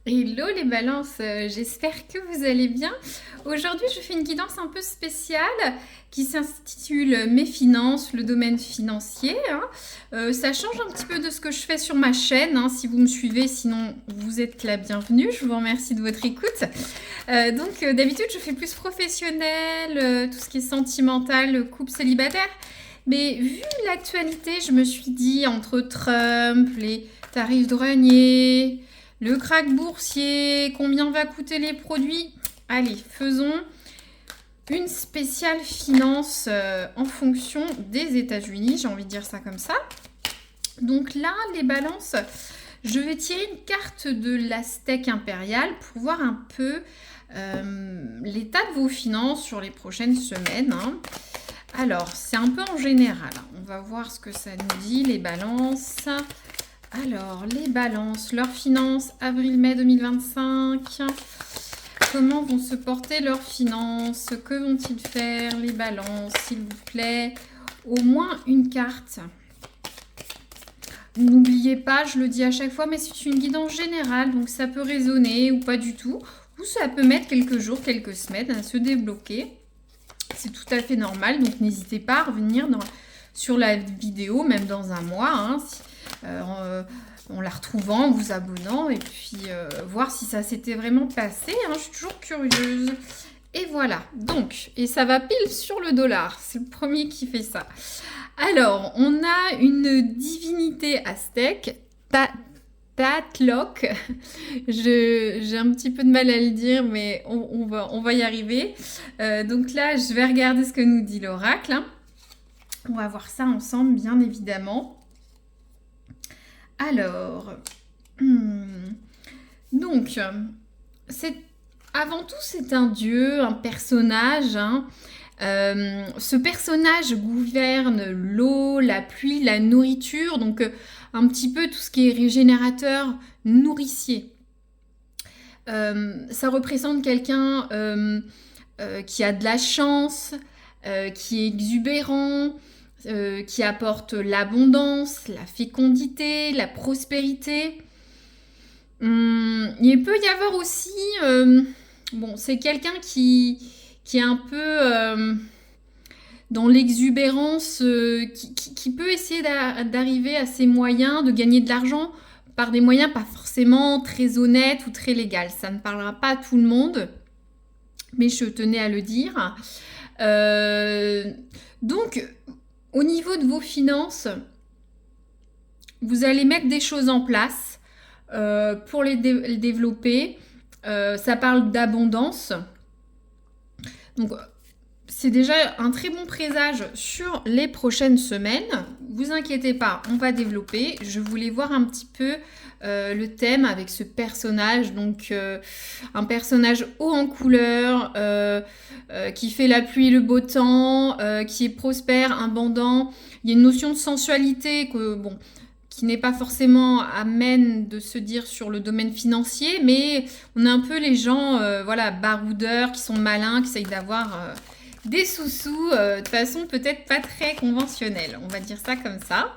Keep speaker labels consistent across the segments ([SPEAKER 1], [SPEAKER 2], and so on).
[SPEAKER 1] Hello les balances, j'espère que vous allez bien. Aujourd'hui, je fais une guidance un peu spéciale qui s'intitule Mes finances, le domaine financier, hein. Ça change un petit peu de ce que je fais sur ma chaîne, hein, si vous me suivez, sinon vous êtes la bienvenue. Je vous remercie de votre écoute. D'habitude, je fais plus professionnel, tout ce qui est sentimental, couple célibataire. Mais vu l'actualité, je me suis dit, entre Trump, les tarifs douaniers, le krach boursier, combien va coûter les produits? Allez, faisons une spéciale finance en fonction des États-Unis, j'ai envie de dire ça comme ça. Donc là, les balances, je vais tirer une carte de l'Aztèque impériale pour voir un peu l'état de vos finances sur les prochaines semaines, hein. Alors, c'est un peu en général. On va voir ce que ça nous dit, les balances. Alors, les balances, leurs finances, avril-mai 2025. Comment vont se porter leurs finances? Que vont-ils faire, les balances, s'il vous plaît? Au moins une carte. N'oubliez pas, je le dis à chaque fois, mais c'est une guidance générale, donc ça peut résonner ou pas du tout. Ou ça peut mettre quelques jours, quelques semaines à se débloquer. C'est tout à fait normal, donc n'hésitez pas à revenir sur la vidéo, même dans un mois, hein, en la retrouvant, en vous abonnant, et puis voir si ça s'était vraiment passé, hein. Je suis toujours curieuse. Et voilà, donc, et ça va pile sur le dollar, c'est le premier qui fait ça. Alors, on a une divinité aztèque, Tlaloc. J'ai un petit peu de mal à le dire, mais on va y arriver. Donc là, je vais regarder ce que nous dit l'oracle, hein. On va voir ça ensemble, bien évidemment. Alors, donc, avant tout, c'est un dieu, un personnage, hein. Ce personnage gouverne l'eau, la pluie, la nourriture, donc un petit peu tout ce qui est régénérateur, nourricier. Ça représente quelqu'un qui a de la chance, qui est exubérant, qui apporte l'abondance, la fécondité, la prospérité. Il peut y avoir aussi, bon, c'est quelqu'un qui est un peu dans l'exubérance, qui peut essayer d'arriver à ses moyens, de gagner de l'argent par des moyens pas forcément très honnêtes ou très légaux. Ça ne parlera pas à tout le monde, mais je tenais à le dire. Donc, au niveau de vos finances, vous allez mettre des choses en place pour les développer. Ça parle d'abondance. Donc, c'est déjà un très bon présage sur les prochaines semaines. Vous inquiétez pas, on va développer. Je voulais voir un petit peu le thème avec ce personnage. Donc, un personnage haut en couleur, qui fait la pluie et le beau temps, qui est prospère, abondant. Il y a une notion de sensualité qui n'est pas forcément amène de se dire sur le domaine financier, mais on a un peu les gens, baroudeurs, qui sont malins, qui essayent d'avoir des sous-sous, de façon peut-être pas très conventionnelle, on va dire ça comme ça.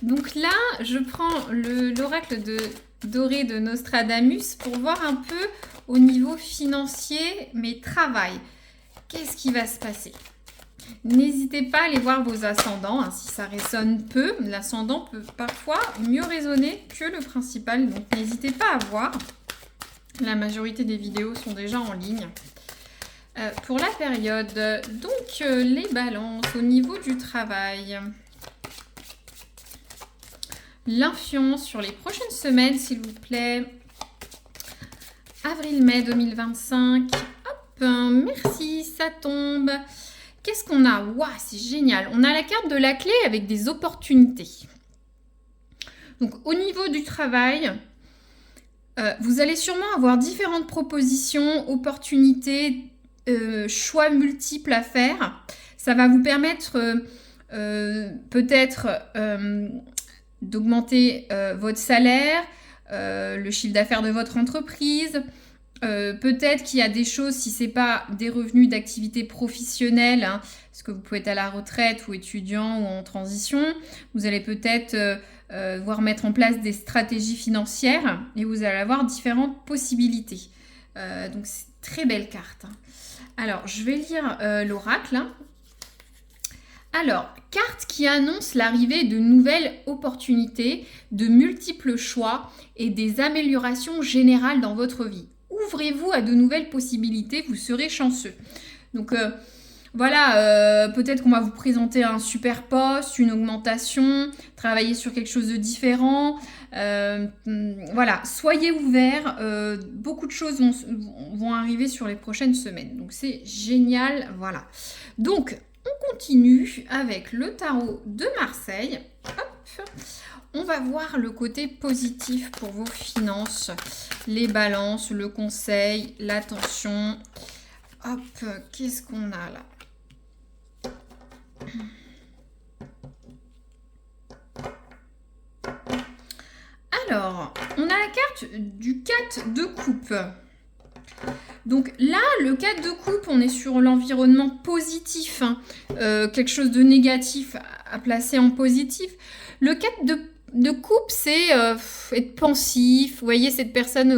[SPEAKER 1] Donc là, je prends l'oracle doré de Nostradamus pour voir un peu au niveau financier, mais travail. Qu'est-ce qui va se passer? N'hésitez pas à aller voir vos ascendants, hein, si ça résonne peu. L'ascendant peut parfois mieux résonner que le principal, donc n'hésitez pas à voir. La majorité des vidéos sont déjà en ligne. Pour la période, donc les balances au niveau du travail. L'influence sur les prochaines semaines, s'il vous plaît. Avril-mai 2025. Hop, merci, ça tombe. Qu'est-ce qu'on a? Waouh, c'est génial. On a la carte de la clé avec des opportunités. Donc, au niveau du travail, vous allez sûrement avoir différentes propositions, opportunités, choix multiples à faire. Ça va vous permettre peut-être d'augmenter votre salaire, le chiffre d'affaires de votre entreprise. Peut-être qu'il y a des choses, si ce n'est pas des revenus d'activité professionnelle, hein, parce que vous pouvez être à la retraite ou étudiant ou en transition, vous allez peut-être voire mettre en place des stratégies financières et vous allez avoir différentes possibilités. Donc c'est une très belle carte. Alors, je vais lire l'oracle. Alors, carte qui annonce l'arrivée de nouvelles opportunités, de multiples choix et des améliorations générales dans votre vie. Ouvrez-vous à de nouvelles possibilités, vous serez chanceux. Donc voilà, peut-être qu'on va vous présenter un super poste, une augmentation, travailler sur quelque chose de différent. Voilà, soyez ouverts, beaucoup de choses vont arriver sur les prochaines semaines. Donc c'est génial, voilà. Donc, on continue avec le tarot de Marseille. Hop. On va voir le côté positif pour vos finances, les balances, le conseil, l'attention. Hop, qu'est-ce qu'on a là? Alors, on a la carte du 4 de coupe. Donc là, le 4 de coupe, on est sur l'environnement positif, hein. Quelque chose de négatif à placer en positif. Le 4 de coupe, c'est être pensif. Vous voyez cette personne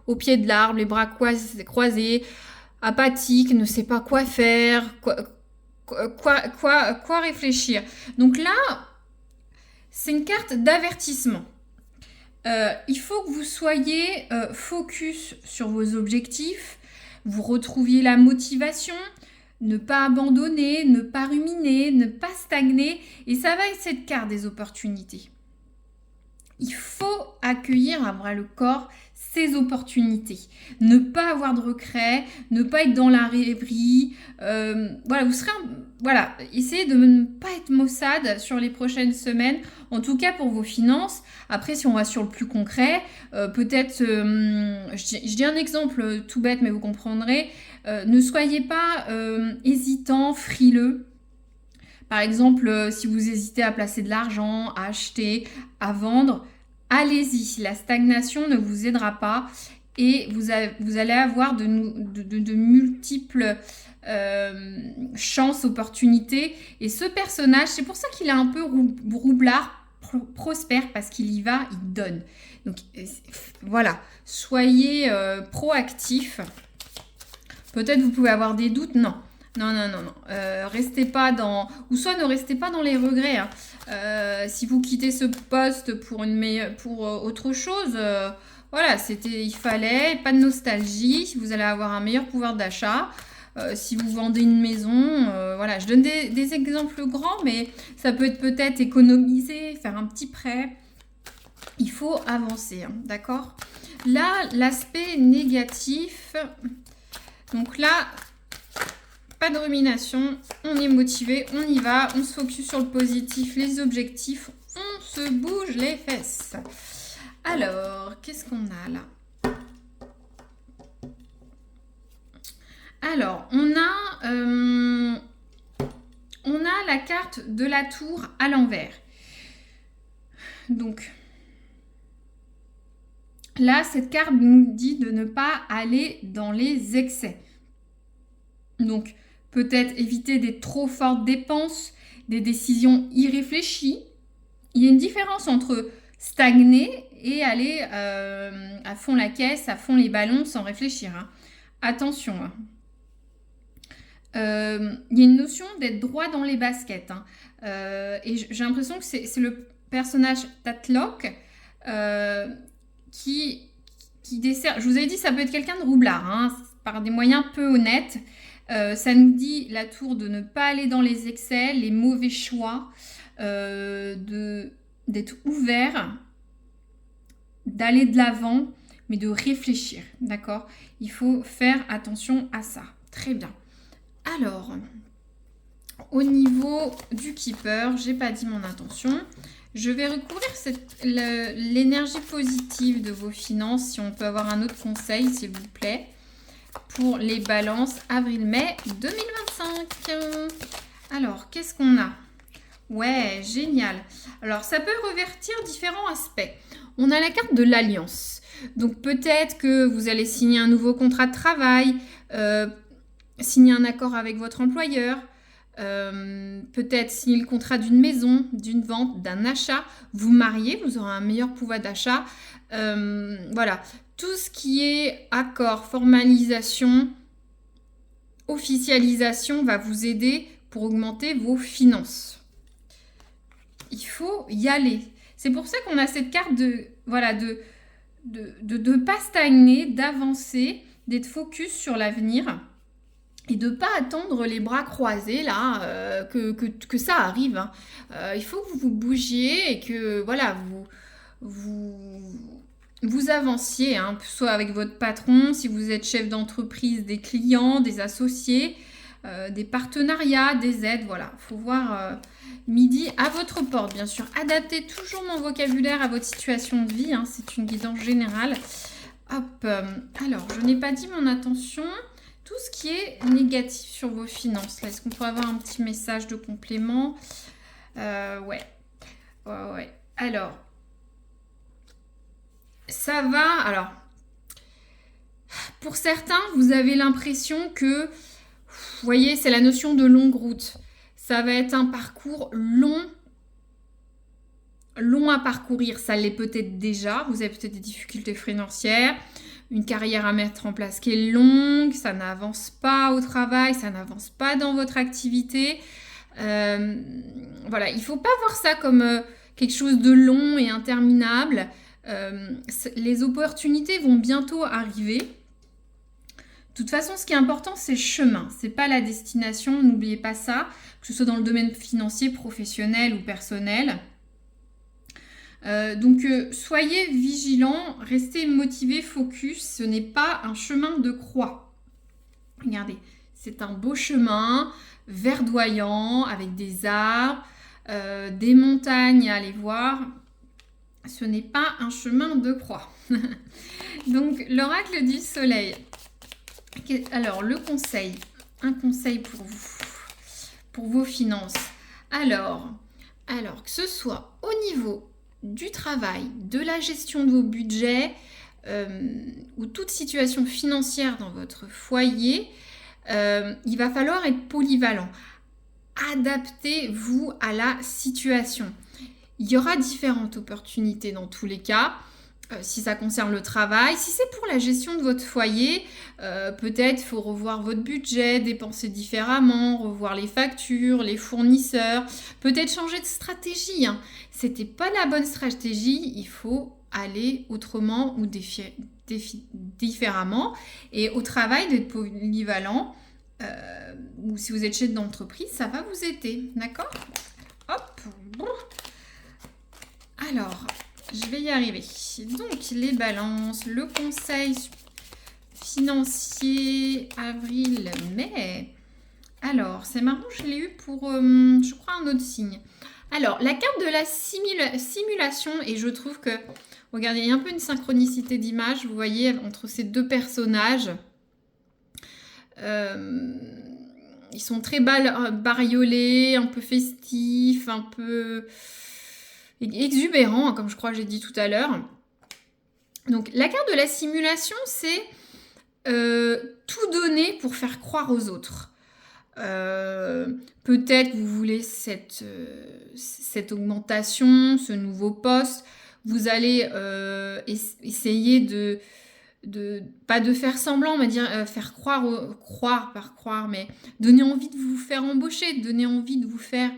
[SPEAKER 1] au pied de l'arbre, les bras croisés, apathique, ne sait pas quoi faire, quoi réfléchir. Donc là, c'est une carte d'avertissement. Il faut que vous soyez focus sur vos objectifs, vous retrouviez la motivation, ne pas abandonner, ne pas ruminer, ne pas stagner. Et ça va être cette carte des opportunités. Il faut accueillir à bras le corps ces opportunités. Ne pas avoir de regrets, ne pas être dans la rêverie. Voilà, vous serez... Voilà, essayez de ne pas être maussade sur les prochaines semaines, en tout cas pour vos finances. Après, si on va sur le plus concret, peut-être, je dis un exemple tout bête, mais vous comprendrez, ne soyez pas hésitant, frileux. Par exemple, si vous hésitez à placer de l'argent, à acheter, à vendre, allez-y. La stagnation ne vous aidera pas et vous allez avoir de multiples chances, opportunités. Et ce personnage, c'est pour ça qu'il est un peu roublard, prospère, parce qu'il y va, il donne. Donc voilà, soyez proactifs. Peut-être vous pouvez avoir des doutes, non. Restez pas dans... Ou soit ne restez pas dans les regrets. Hein. Si vous quittez ce poste pour autre chose, voilà, il fallait, pas de nostalgie. Vous allez avoir un meilleur pouvoir d'achat. Si vous vendez une maison, voilà, je donne des exemples grands, mais ça peut être peut-être économiser, faire un petit prêt. Il faut avancer, hein, d'accord? Là, l'aspect négatif, donc là, pas de rumination, on est motivé, on y va, on se focus sur le positif, les objectifs, on se bouge les fesses. Alors, qu'est-ce qu'on a là? Alors, on a la carte de la tour à l'envers. Donc, là, cette carte nous dit de ne pas aller dans les excès. Donc, peut-être éviter des trop fortes dépenses, des décisions irréfléchies. Il y a une différence entre stagner et aller à fond la caisse, à fond les ballons sans réfléchir. Hein. Attention. Hein. Il y a une notion d'être droit dans les baskets. Hein. Et j'ai l'impression que c'est le personnage Tatlock qui dessert. Je vous avais dit, ça peut être quelqu'un de roublard, hein, par des moyens peu honnêtes. Ça nous dit, la tour, de ne pas aller dans les excès, les mauvais choix, d'être ouvert, d'aller de l'avant, mais de réfléchir, d'accord? Il faut faire attention à ça. Très bien. Alors, au niveau du keeper, j'ai pas dit mon intention. Je vais recouvrir l'énergie positive de vos finances, si on peut avoir un autre conseil, s'il vous plaît, pour les balances avril-mai 2025. Alors, qu'est-ce qu'on a? Ouais, génial. Alors, ça peut revertir différents aspects. On a la carte de l'alliance. Donc, peut-être que vous allez signer un nouveau contrat de travail, signer un accord avec votre employeur. peut-être signer le contrat d'une maison, d'une vente, d'un achat, vous marier, vous aurez un meilleur pouvoir d'achat. Voilà, tout ce qui est accord, formalisation, officialisation va vous aider pour augmenter vos finances. Il faut y aller. C'est pour ça qu'on a cette carte de ne pas stagner, d'avancer, d'être focus sur l'avenir et de ne pas attendre les bras croisés là que ça arrive. Hein. Il faut que vous bougiez et que voilà vous avanciez, hein, soit avec votre patron, si vous êtes chef d'entreprise, des clients, des associés, des partenariats, des aides. Voilà, il faut voir midi à votre porte, bien sûr. Adaptez toujours mon vocabulaire à votre situation de vie. Hein, c'est une guidance générale. Hop. Alors, je n'ai pas dit mon attention. Tout ce qui est négatif sur vos finances. Là, est-ce qu'on pourrait avoir un petit message de complément? Ouais. Alors, ça va. Alors, pour certains, vous avez l'impression que, vous voyez, c'est la notion de longue route. Ça va être un parcours long à parcourir. Ça l'est peut-être déjà. Vous avez peut-être des difficultés financières, une carrière à mettre en place qui est longue, ça n'avance pas au travail, ça n'avance pas dans votre activité. Voilà, il ne faut pas voir ça comme quelque chose de long et interminable. Les opportunités vont bientôt arriver. De toute façon, ce qui est important, c'est le chemin. Ce n'est pas la destination, n'oubliez pas ça, que ce soit dans le domaine financier, professionnel ou personnel. Donc, soyez vigilants, restez motivés, focus. Ce n'est pas un chemin de croix. Regardez, c'est un beau chemin, verdoyant, avec des arbres, des montagnes à aller voir. Ce n'est pas un chemin de croix. Donc, l'oracle du soleil. Alors, le conseil. Un conseil pour vous, pour vos finances. Alors, que ce soit au niveau du travail, de la gestion de vos budgets ou toute situation financière dans votre foyer, il va falloir être polyvalent. Adaptez-vous à la situation. Il y aura différentes opportunités dans tous les cas. Si ça concerne le travail, si c'est pour la gestion de votre foyer, peut-être il faut revoir votre budget, dépenser différemment, revoir les factures, les fournisseurs, peut-être changer de stratégie. Hein. C'était pas la bonne stratégie, il faut aller autrement ou différemment. Et au travail, d'être polyvalent, ou si vous êtes chef d'entreprise, ça va vous aider, d'accord? Hop. Alors, je vais y arriver. Donc, les balances, le conseil financier, avril, mai. Alors, c'est marrant, je l'ai eu pour, je crois, un autre signe. Alors, la carte de la simulation, et je trouve que, regardez, il y a un peu une synchronicité d'image, vous voyez, entre ces deux personnages. Ils sont très bariolés, un peu festifs, un peu exubérants, comme je crois que j'ai dit tout à l'heure. Donc, la carte de la simulation, c'est tout donner pour faire croire aux autres. Peut-être vous voulez cette augmentation, ce nouveau poste. Vous allez essayer pas de faire semblant, mais faire croire, mais donner envie de vous faire embaucher, donner envie de vous faire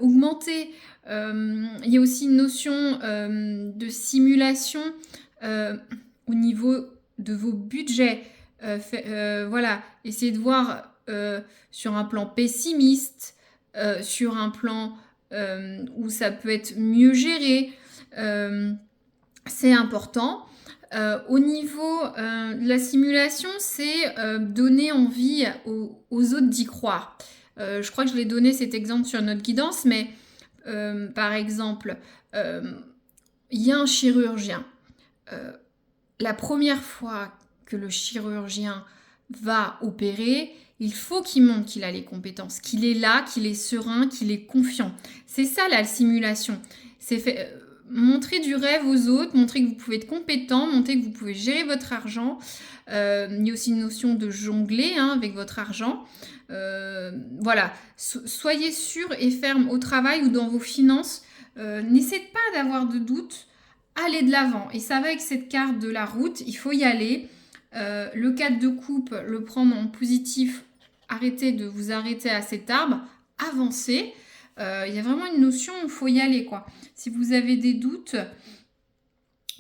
[SPEAKER 1] augmenter. Il y a aussi une notion de simulation au niveau de vos budgets. Voilà, essayez de voir sur un plan pessimiste, sur un plan où ça peut être mieux géré. C'est important. Au niveau de la simulation, c'est donner envie aux autres d'y croire. Je crois que je l'ai donné cet exemple sur notre guidance, mais par exemple, il y a un chirurgien. La première fois que le chirurgien va opérer, il faut qu'il montre qu'il a les compétences, qu'il est là, qu'il est serein, qu'il est confiant. C'est ça la simulation. C'est fait, montrer du rêve aux autres, montrer que vous pouvez être compétent, montrer que vous pouvez gérer votre argent. Il y a aussi une notion de jongler hein, avec votre argent. Voilà, soyez sûr et ferme au travail ou dans vos finances. N'essayez pas d'avoir de doutes. Allez de l'avant. Et ça va avec cette carte de la route, il faut y aller. Le 4 de coupe, le prendre en positif. Arrêtez de vous arrêter à cet arbre. Avancez. Il y a vraiment une notion où il faut y aller, quoi. Si vous avez des doutes,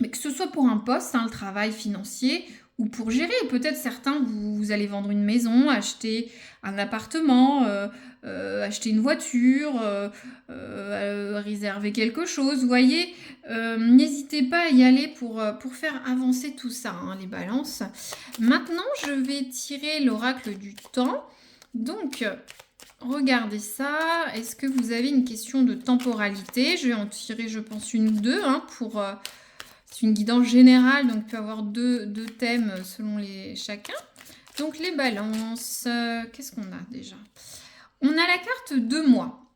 [SPEAKER 1] mais que ce soit pour un poste, hein, le travail financier, ou pour gérer, peut-être certains, vous allez vendre une maison, acheter un appartement, acheter une voiture, réserver quelque chose, vous voyez, n'hésitez pas à y aller pour faire avancer tout ça, hein, les balances. Maintenant, je vais tirer l'oracle du temps. Donc, regardez ça. Est-ce que vous avez une question de temporalité? Je vais en tirer, je pense, une ou deux. Hein, c'est une guidance générale, donc il peut y avoir deux thèmes selon chacun. Donc les balances, qu'est-ce qu'on a déjà? On a la carte 2 mois.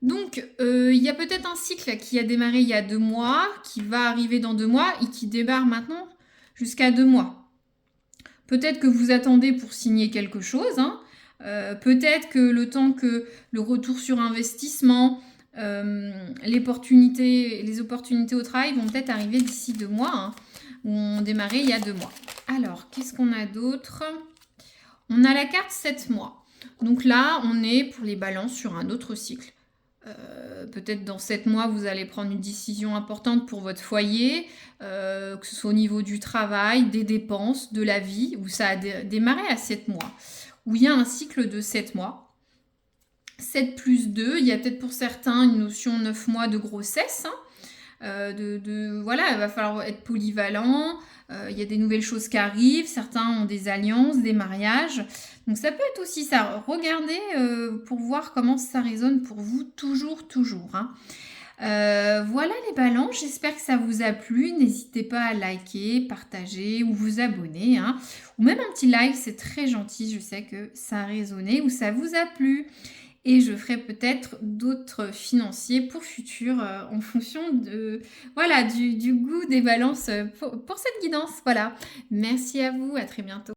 [SPEAKER 1] Donc, il y a peut-être un cycle qui a démarré il y a 2 mois, qui va arriver dans 2 mois et qui démarre maintenant jusqu'à 2 mois. Peut-être que vous attendez pour signer quelque chose, hein. Peut-être que le temps que le retour sur investissement, les opportunités au travail vont peut-être arriver d'ici 2 mois, hein, où on démarrait il y a 2 mois. Alors, qu'est-ce qu'on a d'autre? On a la carte 7 mois. Donc là, on est pour les balances sur un autre cycle. Peut-être dans 7 mois, vous allez prendre une décision importante pour votre foyer, que ce soit au niveau du travail, des dépenses, de la vie, où ça a démarré à 7 mois, où il y a un cycle de 7 mois. 7 plus 2, il y a peut-être pour certains une notion 9 mois de grossesse. Hein, voilà, il va falloir être polyvalent. Il y a des nouvelles choses qui arrivent. Certains ont des alliances, des mariages. Donc ça peut être aussi ça. Regardez pour voir comment ça résonne pour vous. Toujours. Hein. Voilà les balances. J'espère que ça vous a plu. N'hésitez pas à liker, partager ou vous abonner. Hein. Ou même un petit like, c'est très gentil. Je sais que ça a résonné ou ça vous a plu. Et je ferai peut-être d'autres financiers pour futur en fonction du goût des balances pour cette guidance. Voilà. Merci à vous, à très bientôt.